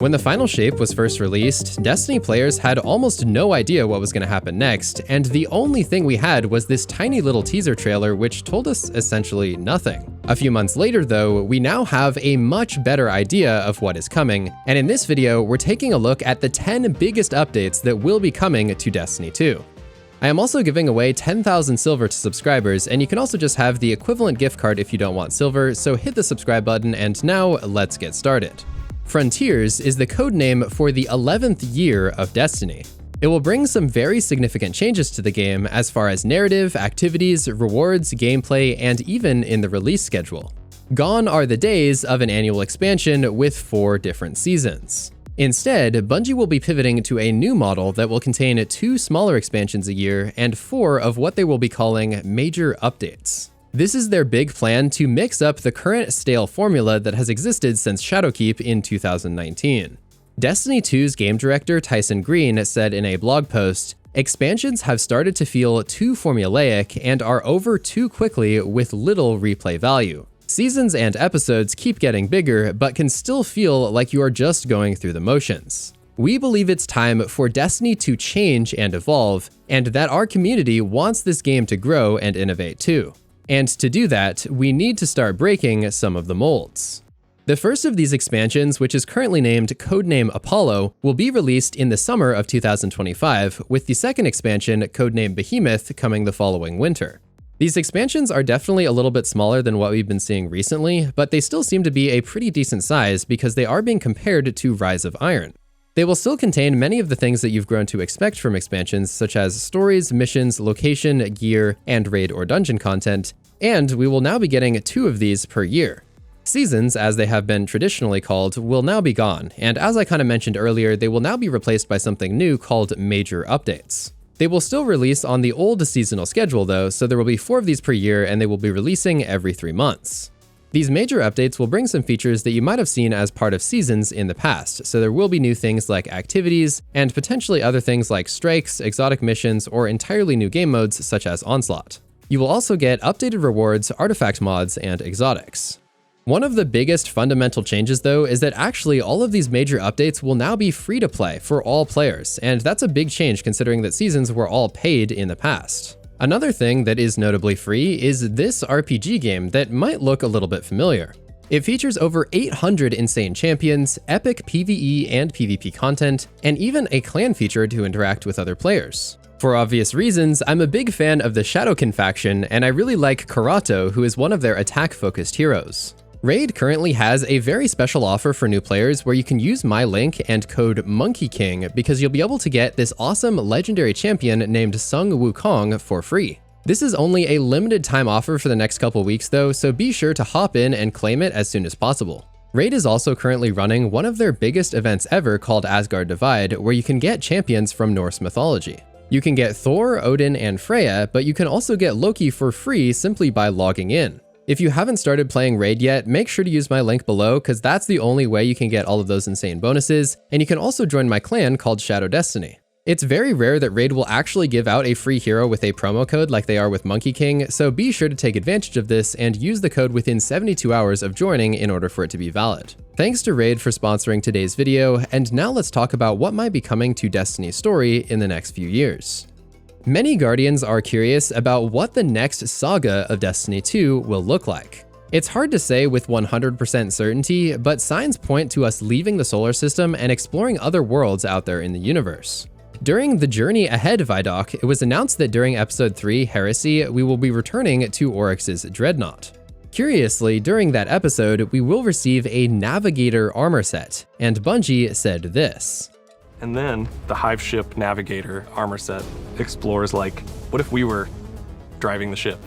When the final shape was first released, Destiny players had almost no idea what was going to happen next, and the only thing we had was this tiny little teaser trailer which told us essentially nothing. A few months later though, we now have a much better idea of what is coming, and in this video we're taking a look at the 10 biggest updates that will be coming to Destiny 2. I am also giving away 10,000 silver to subscribers, and you can also just have the equivalent gift card if you don't want silver, so hit the subscribe button and now let's get started. Frontiers is the codename for the 11th year of Destiny. It will bring some very significant changes to the game as far as narrative, activities, rewards, gameplay, and even in the release schedule. Gone are the days of an annual expansion with 4 different seasons. Instead, Bungie will be pivoting to a new model that will contain 2 smaller expansions a year and 4 of what they will be calling major updates. This is their big plan to mix up the current stale formula that has existed since Shadowkeep in 2019. Destiny 2's game director Tyson Green said in a blog post, "Expansions have started to feel too formulaic and are over too quickly with little replay value. Seasons and episodes keep getting bigger, but can still feel like you are just going through the motions. We believe it's time for Destiny to change and evolve, and that our community wants this game to grow and innovate too. And to do that, we need to start breaking some of the molds." The first of these expansions, which is currently named Codename Apollo, will be released in the summer of 2025, with the second expansion, Codename Behemoth, coming the following winter. These expansions are definitely a little bit smaller than what we've been seeing recently, but they still seem to be a pretty decent size because they are being compared to Rise of Iron. They will still contain many of the things that you've grown to expect from expansions, such as stories, missions, location, gear, and raid or dungeon content, and we will now be getting 2 of these per year. Seasons, as they have been traditionally called, will now be gone, and as I kind of mentioned earlier, they will now be replaced by something new called major updates. They will still release on the old seasonal schedule though, so there will be 4 of these per year and they will be releasing every 3 months. These major updates will bring some features that you might have seen as part of Seasons in the past, so there will be new things like activities, and potentially other things like strikes, exotic missions, or entirely new game modes such as Onslaught. You will also get updated rewards, artifact mods, and exotics. One of the biggest fundamental changes though is that actually all of these major updates will now be free to play for all players, and that's a big change considering that Seasons were all paid in the past. Another thing that is notably free is this RPG game that might look a little bit familiar. It features over 800 insane champions, epic PvE and PvP content, and even a clan feature to interact with other players. For obvious reasons, I'm a big fan of the Shadowkin faction, and I really like Karato, who is one of their attack-focused heroes. Raid currently has a very special offer for new players where you can use my link and code MonkeyKing because you'll be able to get this awesome legendary champion named Sung Wukong for free. This is only a limited time offer for the next couple weeks though, so be sure to hop in and claim it as soon as possible. Raid is also currently running one of their biggest events ever called Asgard Divide, where you can get champions from Norse mythology. You can get Thor, Odin, and Freya, but you can also get Loki for free simply by logging in. If you haven't started playing Raid yet, make sure to use my link below because that's the only way you can get all of those insane bonuses, and you can also join my clan called Shadow Destiny. It's very rare that Raid will actually give out a free hero with a promo code like they are with Monkey King, so be sure to take advantage of this and use the code within 72 hours of joining in order for it to be valid. Thanks to Raid for sponsoring today's video, and now let's talk about what might be coming to Destiny's story in the next few years. Many Guardians are curious about what the next saga of Destiny 2 will look like. It's hard to say with 100% certainty, but signs point to us leaving the solar system and exploring other worlds out there in the universe. During the Journey Ahead Vidoc, it was announced that during Episode 3, Heresy, we will be returning to Oryx's Dreadnought. Curiously, during that episode, we will receive a Navigator armor set, and Bungie said this. And then the Hive ship Navigator armor set explores like, what if we were driving the ship?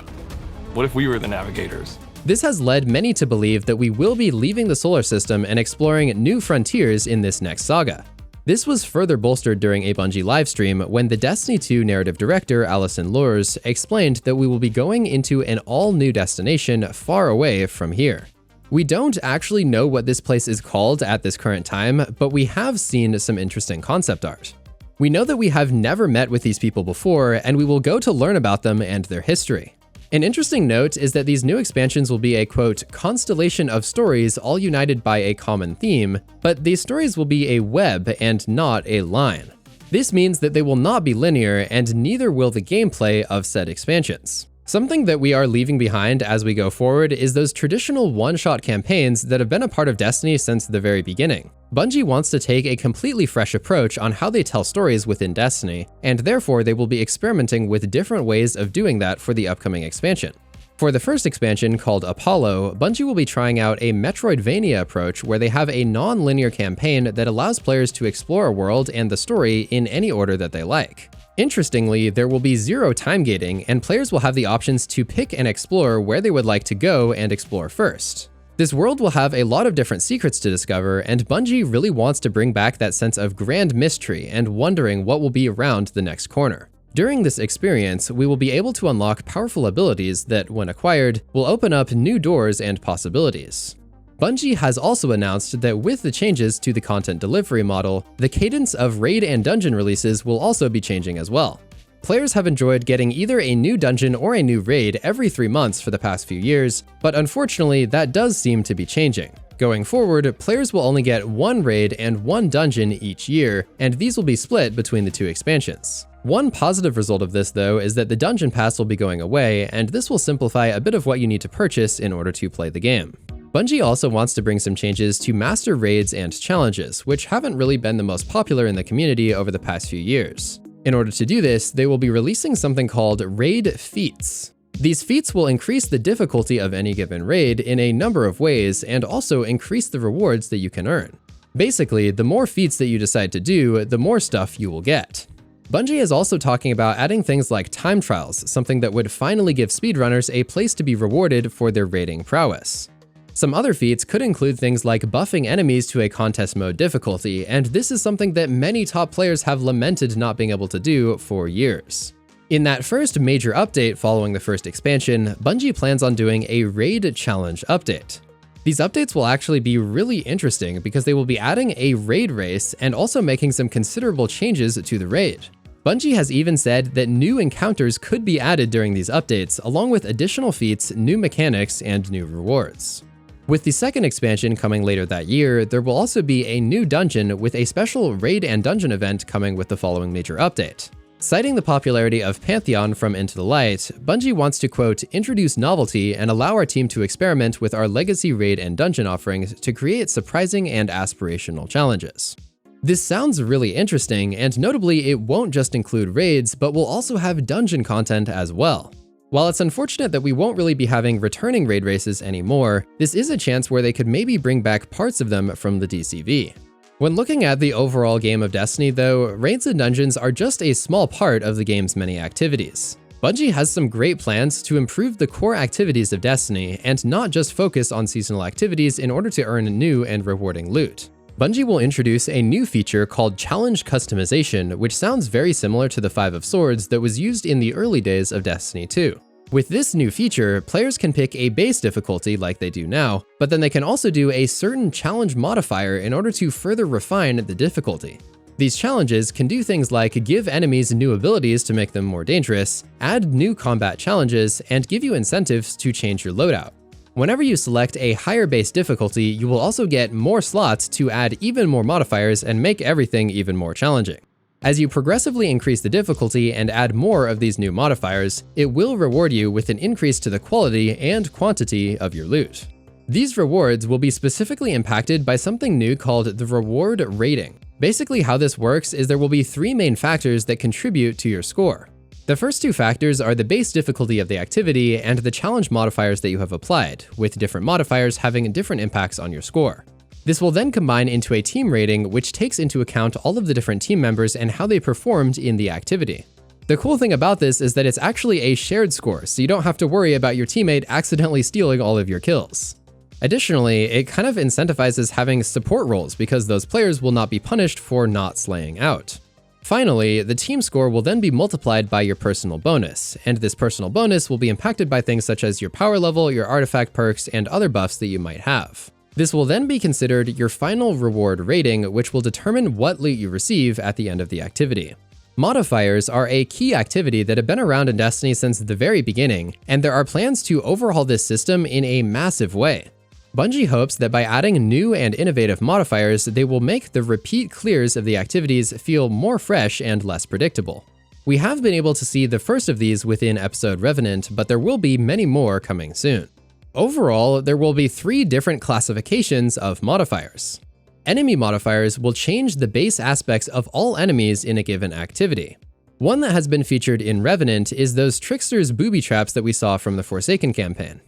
What if we were the navigators? This has led many to believe that we will be leaving the solar system and exploring new frontiers in this next saga. This was further bolstered during a Bungie livestream when the Destiny 2 narrative director Allison Lures explained that we will be going into an all-new destination far away from here. We don't actually know what this place is called at this current time, but we have seen some interesting concept art. We know that we have never met with these people before, and we will go to learn about them and their history. An interesting note is that these new expansions will be a, quote, constellation of stories all united by a common theme, but these stories will be a web and not a line. This means that they will not be linear, and neither will the gameplay of said expansions. Something that we are leaving behind as we go forward is those traditional one-shot campaigns that have been a part of Destiny since the very beginning. Bungie wants to take a completely fresh approach on how they tell stories within Destiny, and therefore they will be experimenting with different ways of doing that for the upcoming expansion. For the first expansion, called Apollo, Bungie will be trying out a Metroidvania approach where they have a non-linear campaign that allows players to explore a world and the story in any order that they like. Interestingly, there will be zero time gating, and players will have the options to pick and explore where they would like to go and explore first. This world will have a lot of different secrets to discover, and Bungie really wants to bring back that sense of grand mystery and wondering what will be around the next corner. During this experience, we will be able to unlock powerful abilities that, when acquired, will open up new doors and possibilities. Bungie has also announced that with the changes to the content delivery model, the cadence of raid and dungeon releases will also be changing as well. Players have enjoyed getting either a new dungeon or a new raid every 3 months for the past few years, but unfortunately that does seem to be changing. Going forward, players will only get 1 raid and 1 dungeon each year, and these will be split between the 2 expansions. One positive result of this, though, is that the Dungeon Pass will be going away, and this will simplify a bit of what you need to purchase in order to play the game. Bungie also wants to bring some changes to master raids and challenges, which haven't really been the most popular in the community over the past few years. In order to do this, they will be releasing something called Raid Feats. These feats will increase the difficulty of any given raid in a number of ways, and also increase the rewards that you can earn. Basically, the more feats that you decide to do, the more stuff you will get. Bungie is also talking about adding things like time trials, something that would finally give speedrunners a place to be rewarded for their raiding prowess. Some other feats could include things like buffing enemies to a contest mode difficulty, and this is something that many top players have lamented not being able to do for years. In that first major update following the first expansion, Bungie plans on doing a raid challenge update. These updates will actually be really interesting because they will be adding a raid race and also making some considerable changes to the raid. Bungie has even said that new encounters could be added during these updates, along with additional feats, new mechanics, and new rewards. With the second expansion coming later that year, there will also be a new dungeon with a special raid and dungeon event coming with the following major update. Citing the popularity of Pantheon from Into the Light, Bungie wants to, quote, introduce novelty and allow our team to experiment with our legacy raid and dungeon offerings to create surprising and aspirational challenges. This sounds really interesting, and notably it won't just include raids, but will also have dungeon content as well. While it's unfortunate that we won't really be having returning raid races anymore, this is a chance where they could maybe bring back parts of them from the DCV. When looking at the overall game of Destiny though, raids and dungeons are just a small part of the game's many activities. Bungie has some great plans to improve the core activities of Destiny and not just focus on seasonal activities in order to earn new and rewarding loot. Bungie will introduce a new feature called Challenge Customization, which sounds very similar to the Five of Swords that was used in the early days of Destiny 2. With this new feature, players can pick a base difficulty like they do now, but then they can also do a certain challenge modifier in order to further refine the difficulty. These challenges can do things like give enemies new abilities to make them more dangerous, add new combat challenges, and give you incentives to change your loadout. Whenever you select a higher base difficulty, you will also get more slots to add even more modifiers and make everything even more challenging. As you progressively increase the difficulty and add more of these new modifiers, it will reward you with an increase to the quality and quantity of your loot. These rewards will be specifically impacted by something new called the reward rating. Basically how this works is there will be 3 main factors that contribute to your score. The first 2 factors are the base difficulty of the activity and the challenge modifiers that you have applied, with different modifiers having different impacts on your score. This will then combine into a team rating, which takes into account all of the different team members and how they performed in the activity. The cool thing about this is that it's actually a shared score, so you don't have to worry about your teammate accidentally stealing all of your kills. Additionally, it kind of incentivizes having support roles because those players will not be punished for not slaying out. Finally, the team score will then be multiplied by your personal bonus, and this personal bonus will be impacted by things such as your power level, your artifact perks, and other buffs that you might have. This will then be considered your final reward rating, which will determine what loot you receive at the end of the activity. Modifiers are a key activity that have been around in Destiny since the very beginning, and there are plans to overhaul this system in a massive way. Bungie hopes that by adding new and innovative modifiers, they will make the repeat clears of the activities feel more fresh and less predictable. We have been able to see the first of these within episode Revenant, but there will be many more coming soon. Overall, there will be 3 different classifications of modifiers. Enemy modifiers will change the base aspects of all enemies in a given activity. One that has been featured in Revenant is those Trickster's booby traps that we saw from the Forsaken campaign.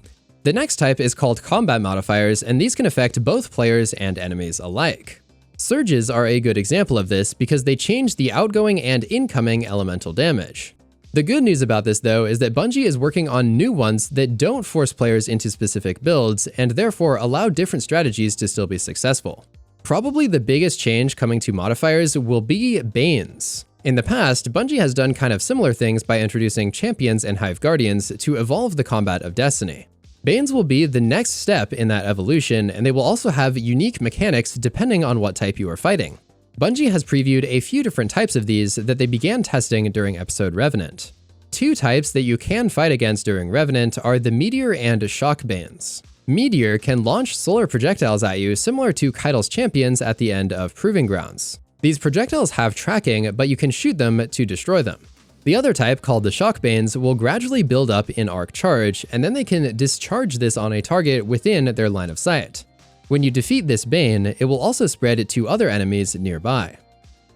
The next type is called combat modifiers, and these can affect both players and enemies alike. Surges are a good example of this because they change the outgoing and incoming elemental damage. The good news about this though is that Bungie is working on new ones that don't force players into specific builds and therefore allow different strategies to still be successful. Probably the biggest change coming to modifiers will be Banes. In the past, Bungie has done kind of similar things by introducing Champions and Hive Guardians to evolve the combat of Destiny. Banes will be the next step in that evolution, and they will also have unique mechanics depending on what type you are fighting. Bungie has previewed a few different types of these that they began testing during episode Revenant. 2 types that you can fight against during Revenant are the Meteor and Shock Banes. Meteor can launch solar projectiles at you similar to Kaitl's Champions at the end of Proving Grounds. These projectiles have tracking, but you can shoot them to destroy them. The other type, called the Shock Banes, will gradually build up in arc charge, and then they can discharge this on a target within their line of sight. When you defeat this Bane, it will also spread to other enemies nearby.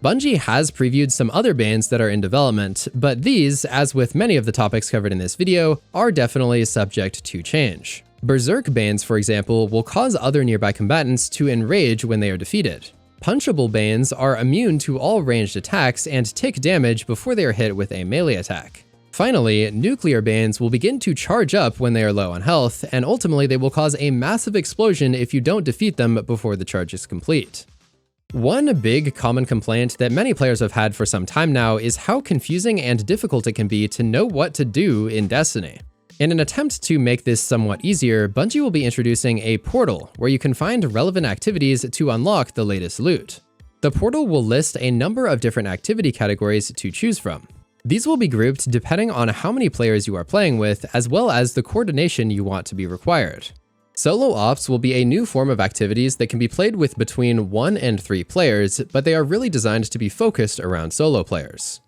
Bungie has previewed some other Banes that are in development, but these, as with many of the topics covered in this video, are definitely subject to change. Berserk Banes, for example, will cause other nearby combatants to enrage when they are defeated. Punchable Banes are immune to all ranged attacks and take damage before they are hit with a melee attack. Finally, Nuclear Banes will begin to charge up when they are low on health, and ultimately they will cause a massive explosion if you don't defeat them before the charge is complete. One big common complaint that many players have had for some time now is how confusing and difficult it can be to know what to do in Destiny. In an attempt to make this somewhat easier, Bungie will be introducing a portal where you can find relevant activities to unlock the latest loot. The portal will list a number of different activity categories to choose from. These will be grouped depending on how many players you are playing with, as well as the coordination you want to be required. Solo Ops will be a new form of activities that can be played with between 1 and 3 players, but they are really designed to be focused around solo players.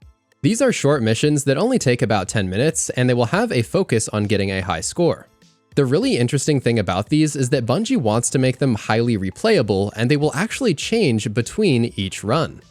These are short missions that only take about 10 minutes, and they will have a focus on getting a high score. The really interesting thing about these is that Bungie wants to make them highly replayable, and they will actually change between each run.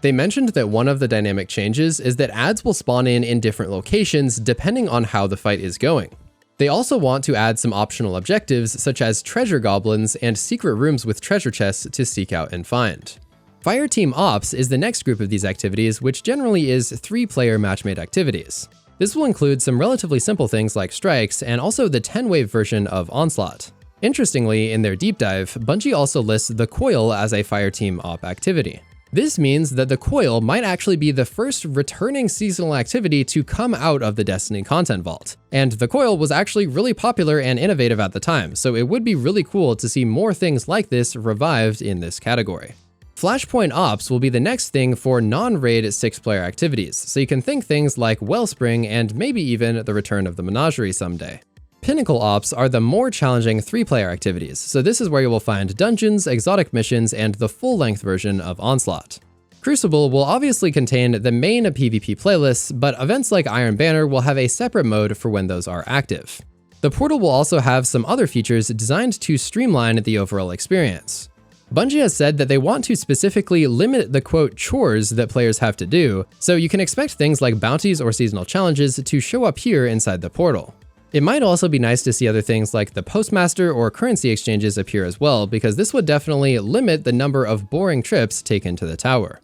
They mentioned that one of the dynamic changes is that ads will spawn in different locations depending on how the fight is going. They also want to add some optional objectives such as treasure goblins and secret rooms with treasure chests to seek out and find. Fireteam Ops is the next group of these activities, which generally is 3-player matchmade activities. This will include some relatively simple things like strikes and also the 10-wave version of Onslaught. Interestingly, in their deep dive, Bungie also lists the Coil as a Fireteam Op activity. This means that the Coil might actually be the first returning seasonal activity to come out of the Destiny content vault. And the Coil was actually really popular and innovative at the time, so it would be really cool to see more things like this revived in this category. Flashpoint Ops will be the next thing for non-raid 6-player activities, so you can think things like Wellspring and maybe even the return of the Menagerie someday. Pinnacle Ops are the more challenging 3-player activities, so this is where you will find dungeons, exotic missions, and the full-length version of Onslaught. Crucible will obviously contain the main PvP playlists, but events like Iron Banner will have a separate mode for when those are active. The portal will also have some other features designed to streamline the overall experience. Bungie has said that they want to specifically limit the quote chores that players have to do, so you can expect things like bounties or seasonal challenges to show up here inside the portal. It might also be nice to see other things like the Postmaster or currency exchanges appear as well, because this would definitely limit the number of boring trips taken to the tower.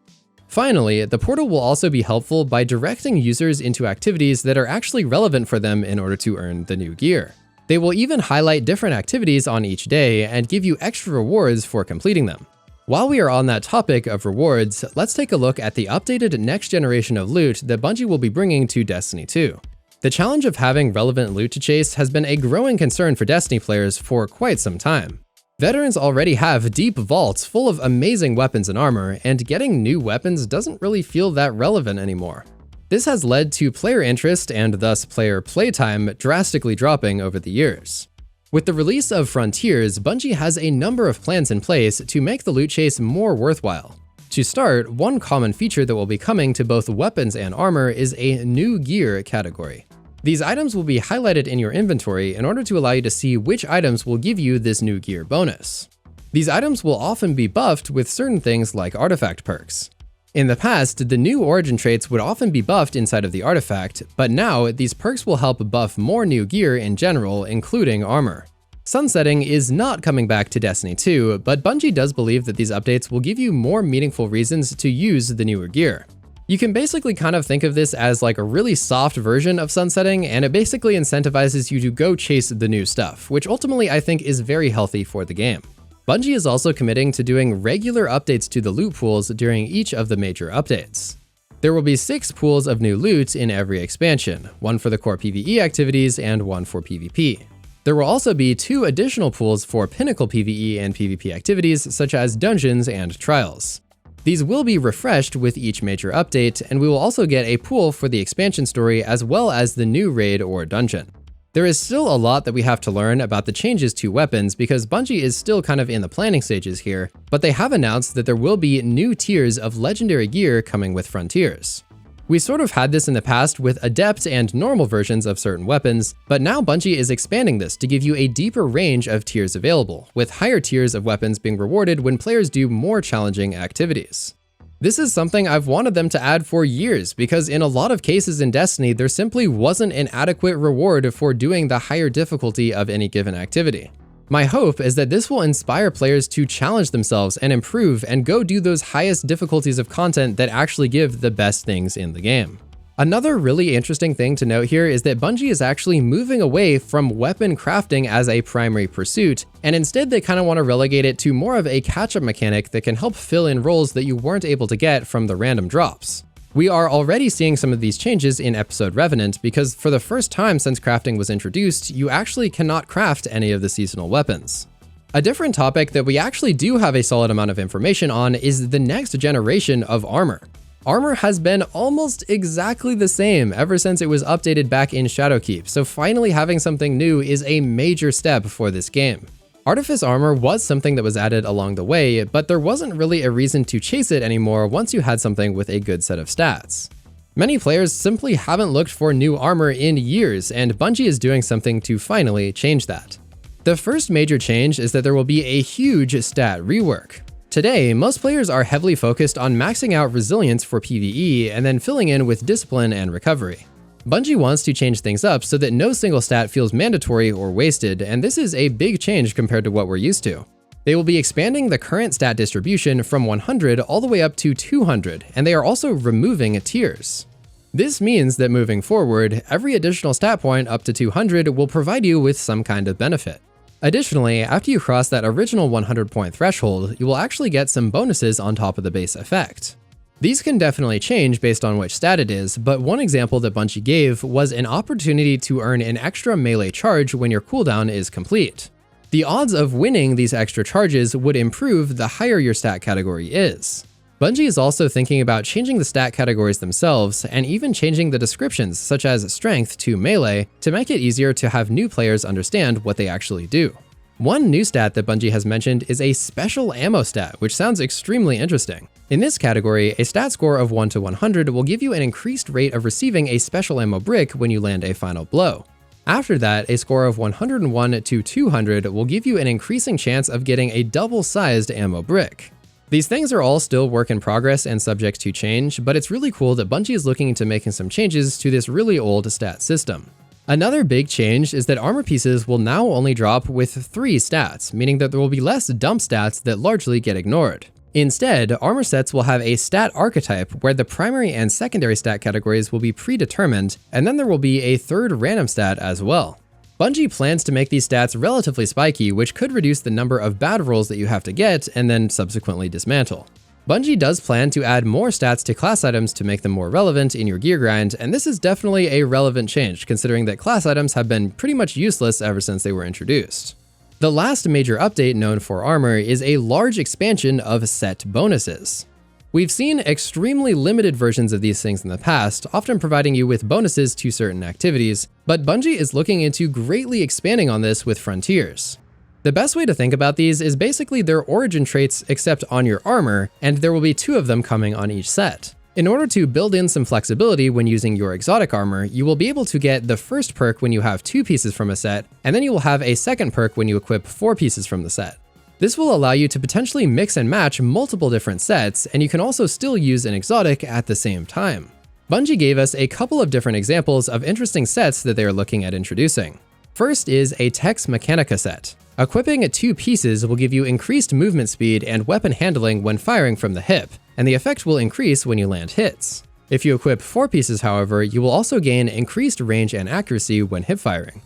Finally, the portal will also be helpful by directing users into activities that are actually relevant for them in order to earn the new gear. They will even highlight different activities on each day and give you extra rewards for completing them. While we are on that topic of rewards, let's take a look at the updated next generation of loot that Bungie will be bringing to Destiny 2. The challenge of having relevant loot to chase has been a growing concern for Destiny players for quite some time. Veterans already have deep vaults full of amazing weapons and armor, and getting new weapons doesn't really feel that relevant anymore. This has led to player interest and thus player playtime drastically dropping over the years. With the release of Frontiers, Bungie has a number of plans in place to make the loot chase more worthwhile. To start, one common feature that will be coming to both weapons and armor is a new gear category. These items will be highlighted in your inventory in order to allow you to see which items will give you this new gear bonus. These items will often be buffed with certain things like artifact perks. In the past, the new origin traits would often be buffed inside of the artifact, but now these perks will help buff more new gear in general, including armor. Sunsetting is not coming back to Destiny 2, but Bungie does believe that these updates will give you more meaningful reasons to use the newer gear. You can basically kind of think of this as like a really soft version of sunsetting, and it basically incentivizes you to go chase the new stuff, which ultimately I think is very healthy for the game. Bungie is also committing to doing regular updates to the loot pools during each of the major updates. There will be 6 pools of new loot in every expansion, one for the core PvE activities and one for PvP. There will also be 2 additional pools for pinnacle PvE and PvP activities such as dungeons and trials. These will be refreshed with each major update, and we will also get a pool for the expansion story as well as the new raid or dungeon. There is still a lot that we have to learn about the changes to weapons because Bungie is still kind of in the planning stages here, but they have announced that there will be new tiers of legendary gear coming with Frontiers. We sort of had this in the past with adept and normal versions of certain weapons, but now Bungie is expanding this to give you a deeper range of tiers available, with higher tiers of weapons being rewarded when players do more challenging activities. This is something I've wanted them to add for years because in a lot of cases in Destiny, there simply wasn't an adequate reward for doing the higher difficulty of any given activity. My hope is that this will inspire players to challenge themselves and improve and go do those highest difficulties of content that actually give the best things in the game. Another really interesting thing to note here is that Bungie is actually moving away from weapon crafting as a primary pursuit, and instead they kind of want to relegate it to more of a catch-up mechanic that can help fill in roles that you weren't able to get from the random drops. We are already seeing some of these changes in Episode Revenant because for the first time since crafting was introduced, you actually cannot craft any of the seasonal weapons. A different topic that we actually do have a solid amount of information on is the next generation of armor. Armor has been almost exactly the same ever since it was updated back in Shadowkeep, so finally having something new is a major step for this game. Artifice armor was something that was added along the way, but there wasn't really a reason to chase it anymore once you had something with a good set of stats. Many players simply haven't looked for new armor in years, and Bungie is doing something to finally change that. The first major change is that there will be a huge stat rework. Today, most players are heavily focused on maxing out resilience for PvE and then filling in with discipline and recovery. Bungie wants to change things up so that no single stat feels mandatory or wasted, and this is a big change compared to what we're used to. They will be expanding the current stat distribution from 100 all the way up to 200, and they are also removing tiers. This means that moving forward, every additional stat point up to 200 will provide you with some kind of benefit. Additionally, after you cross that original 100 point threshold, you will actually get some bonuses on top of the base effect. These can definitely change based on which stat it is, but one example that Bungie gave was an opportunity to earn an extra melee charge when your cooldown is complete. The odds of winning these extra charges would improve the higher your stat category is. Bungie is also thinking about changing the stat categories themselves and even changing the descriptions such as strength to melee to make it easier to have new players understand what they actually do. One new stat that Bungie has mentioned is a special ammo stat, which sounds extremely interesting. In this category, a stat score of 1 to 100 will give you an increased rate of receiving a special ammo brick when you land a final blow. After that, a score of 101 to 200 will give you an increasing chance of getting a double-sized ammo brick. These things are all still work in progress and subject to change, but it's really cool that Bungie is looking into making some changes to this really old stat system. Another big change is that armor pieces will now only drop with 3 stats, meaning that there will be less dump stats that largely get ignored. Instead, armor sets will have a stat archetype where the primary and secondary stat categories will be predetermined, and then there will be a third random stat as well. Bungie plans to make these stats relatively spiky, which could reduce the number of bad rolls that you have to get and then subsequently dismantle. Bungie does plan to add more stats to class items to make them more relevant in your gear grind, and this is definitely a relevant change considering that class items have been pretty much useless ever since they were introduced. The last major update known for armor is a large expansion of set bonuses. We've seen extremely limited versions of these things in the past, often providing you with bonuses to certain activities, but Bungie is looking into greatly expanding on this with Frontiers. The best way to think about these is basically their origin traits except on your armor, and there will be 2 of them coming on each set. In order to build in some flexibility when using your exotic armor, you will be able to get the first perk when you have 2 pieces from a set, and then you will have a second perk when you equip 4 pieces from the set. This will allow you to potentially mix and match multiple different sets, and you can also still use an exotic at the same time. Bungie gave us a couple of different examples of interesting sets that they are looking at introducing. First is a Tex Mechanica set. Equipping 2 pieces will give you increased movement speed and weapon handling when firing from the hip, and the effect will increase when you land hits. If you equip 4 pieces, however, you will also gain increased range and accuracy when hip firing.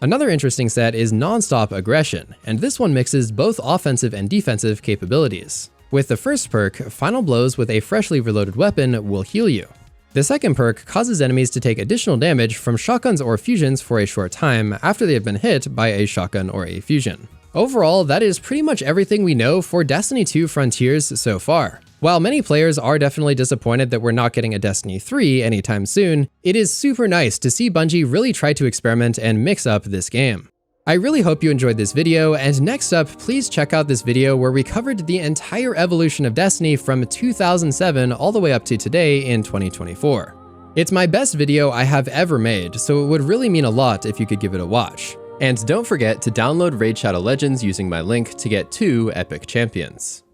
Another interesting set is Non-Stop Aggression, and this one mixes both offensive and defensive capabilities. With the first perk, final blows with a freshly reloaded weapon will heal you. The second perk causes enemies to take additional damage from shotguns or fusions for a short time after they have been hit by a shotgun or a fusion. Overall, that is pretty much everything we know for Destiny 2 Frontiers so far. While many players are definitely disappointed that we're not getting a Destiny 3 anytime soon, it is super nice to see Bungie really try to experiment and mix up this game. I really hope you enjoyed this video, and next up, please check out this video where we covered the entire evolution of Destiny from 2007 all the way up to today in 2024. It's my best video I have ever made, so it would really mean a lot if you could give it a watch. And don't forget to download Raid Shadow Legends using my link to get 2 epic champions.